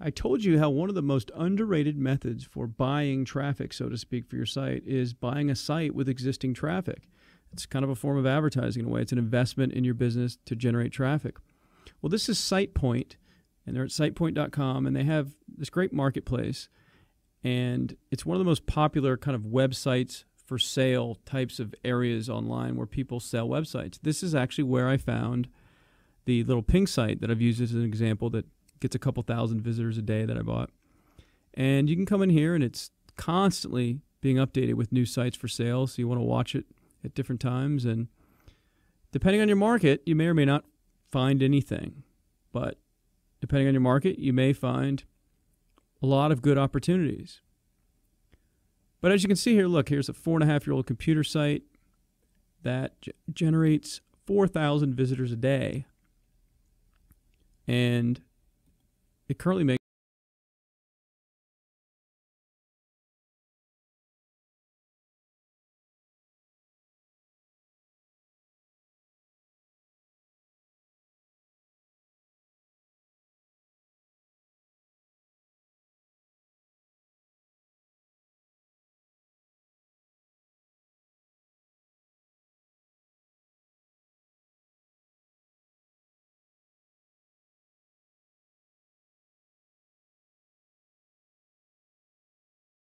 I told you how one of the most underrated methods for buying traffic, so to speak, for your site is buying a site with existing traffic. It's kind of a form of advertising in a way. It's an investment in your business to generate traffic. Well, this is SitePoint, and they're at sitepoint.com, and they have this great marketplace, and it's one of the most popular kind of websites for sale types of areas online where people sell websites. This is actually where I found the little ping site that I've used as an example that gets a couple thousand visitors a day that I bought. And you can come in here, and it's constantly being updated with new sites for sale, so you want to watch it at different times. And depending on your market, you may or may not find anything. But depending on your market, you may find a lot of good opportunities. But as you can see here, look, here's a 4.5-year-old computer site that generates 4,000 visitors a day. And it currently makes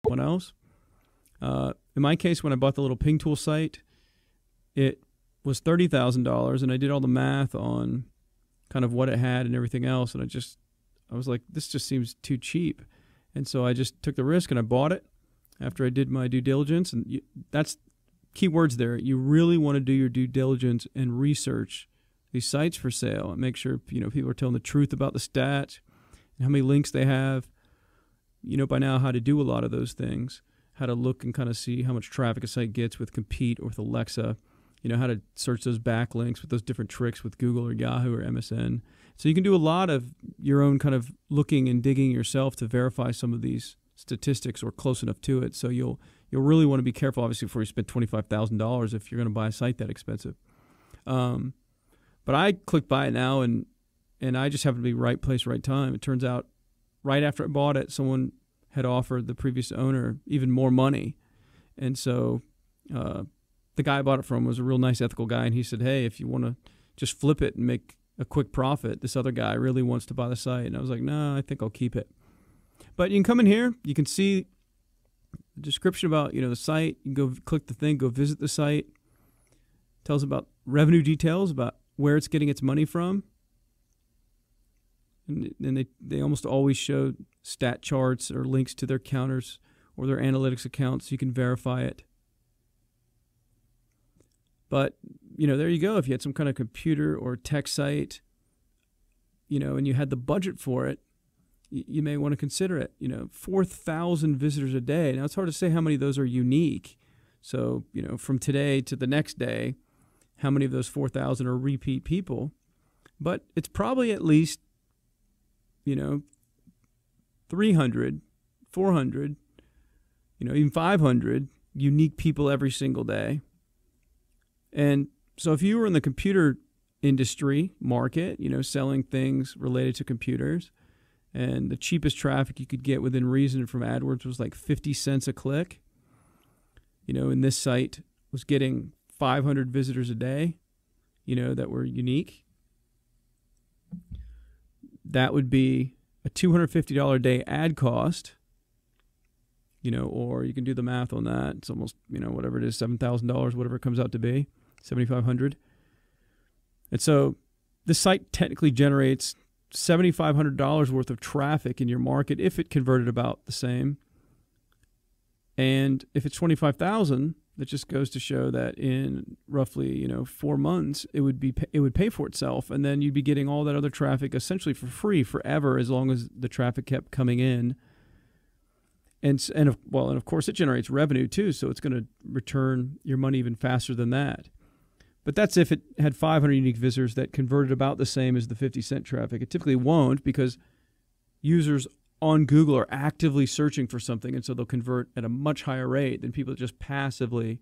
someone else. In my case, when I bought the little Ping Tool site, it was $30,000, and I did all the math on kind of what it had and everything else, and I was like, this just seems too cheap. And so I just took the risk and I bought it after I did my due diligence. And that's key words there. You really want to do your due diligence and research these sites for sale and make sure people are telling the truth about the stats and how many links they have. You know by now how to do a lot of those things, how to look and kind of see how much traffic a site gets with Compete or with Alexa, how to search those backlinks with those different tricks with Google or Yahoo or MSN. So you can do a lot of your own kind of looking and digging yourself to verify some of these statistics or close enough to it. So you'll really want to be careful, obviously, before you spend $25,000 if you're going to buy a site that expensive. But I clicked buy it now, and I just happened to be right place, right time. It turns out right after I bought it, someone had offered the previous owner even more money. And so the guy I bought it from was a real nice, ethical guy, and he said, hey, if you want to just flip it and make a quick profit, this other guy really wants to buy the site. And I was like, no, I think I'll keep it. But you can come in here. You can see the description about the site. You can go click the thing, go visit the site. It tells about revenue details, about where it's getting its money from. And they almost always show stat charts or links to their counters or their analytics accounts so you can verify it. But, there you go. If you had some kind of computer or tech site, and you had the budget for it, you may want to consider it. 4,000 visitors a day. Now, it's hard to say how many of those are unique. So, from today to the next day, how many of those 4,000 are repeat people. But it's probably at least 300, 400, even 500 unique people every single day. And so if you were in the computer industry market, selling things related to computers, and the cheapest traffic you could get within reason from AdWords was like 50 cents a click, and this site was getting 500 visitors a day, that were unique, that would be a $250 a day ad cost, or you can do the math on that. It's almost, whatever it is, $7,000, whatever it comes out to be, $7,500. And so this site technically generates $7,500 worth of traffic in your market if it converted about the same. And if it's $25,000, that just goes to show that in roughly 4 months it would pay for itself, and then you'd be getting all that other traffic essentially for free forever as long as the traffic kept coming in. And of course it generates revenue too, so it's going to return your money even faster than that. But that's if it had 500 unique visitors that converted about the same as the 50-cent traffic. It typically won't, because users on Google are actively searching for something, and so they'll convert at a much higher rate than people that just passively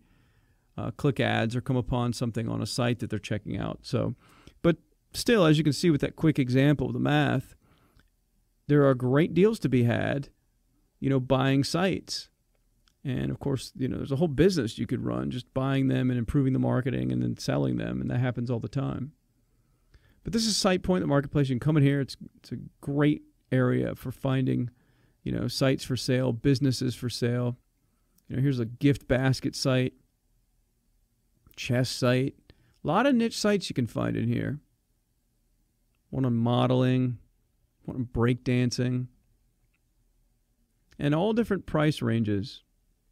click ads or come upon something on a site that they're checking out. So, but still, as you can see with that quick example of the math, there are great deals to be had, buying sites. And of course, there's a whole business you could run just buying them and improving the marketing and then selling them. And that happens all the time. But this is SitePoint, the marketplace. You can come in here. It's a great area for finding, sites for sale, businesses for sale. Here's a gift basket site, chess site. A lot of niche sites you can find in here. One on modeling, one on breakdancing, and all different price ranges.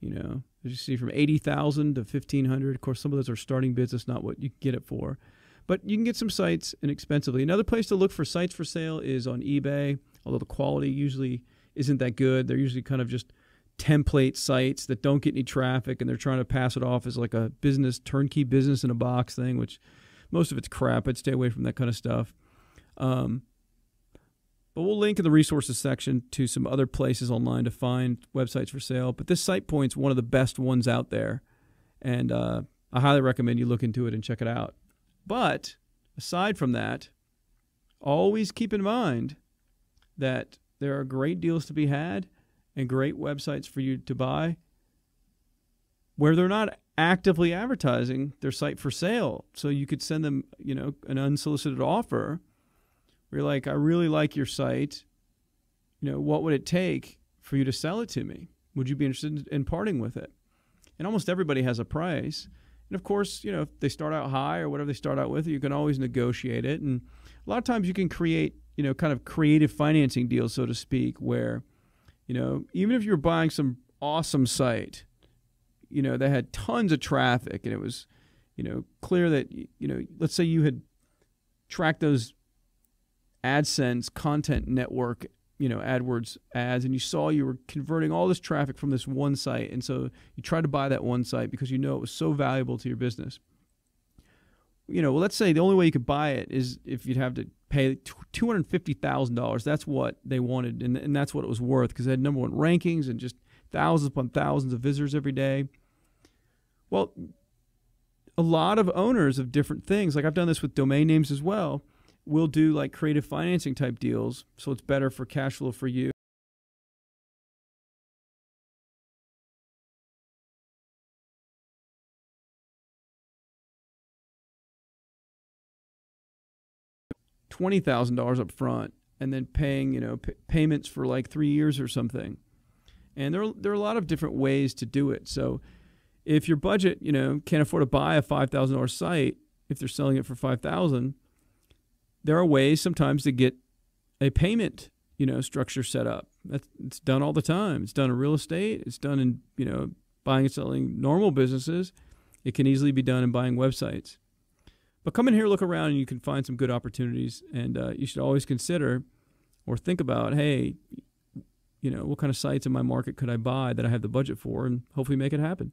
As you see, from $80,000 to $1,500. Of course, some of those are starting bids. That's not what you get it for. But you can get some sites inexpensively. Another place to look for sites for sale is on eBay, although the quality usually isn't that good. They're usually kind of just template sites that don't get any traffic, and they're trying to pass it off as like a turnkey business in a box thing, which most of it's crap. I'd stay away from that kind of stuff. But we'll link in the resources section to some other places online to find websites for sale. But this SitePoint's one of the best ones out there, and I highly recommend you look into it and check it out. But aside from that, always keep in mind that there are great deals to be had and great websites for you to buy where they're not actively advertising their site for sale. So you could send them, an unsolicited offer where you're like, I really like your site. What would it take for you to sell it to me? Would you be interested in parting with it? And almost everybody has a price. And of course, if they start out high or whatever they start out with, you can always negotiate it. And a lot of times you can create, kind of creative financing deals, so to speak, where, even if you're buying some awesome site, that had tons of traffic and it was, clear that, let's say you had tracked those AdSense content network, AdWords ads, and you saw you were converting all this traffic from this one site. And so you tried to buy that one site because it was so valuable to your business. Let's say the only way you could buy it is if you'd have to pay $250,000. That's what they wanted, and that's what it was worth because it had #1 rankings and just thousands upon thousands of visitors every day. Well, a lot of owners of different things, like I've done this with domain names as well, will do like creative financing type deals, so it's better for cash flow for you. $20,000 up front and then paying, payments for like 3 years or something. And there are a lot of different ways to do it. So if your budget, can't afford to buy a $5,000 site, if they're selling it for $5,000, there are ways sometimes to get a payment, structure set up. It's done all the time. It's done in real estate. It's done in, buying and selling normal businesses. It can easily be done in buying websites. But come in here, look around, and you can find some good opportunities. And you should always consider or think about, hey, what kind of sites in my market could I buy that I have the budget for, and hopefully make it happen.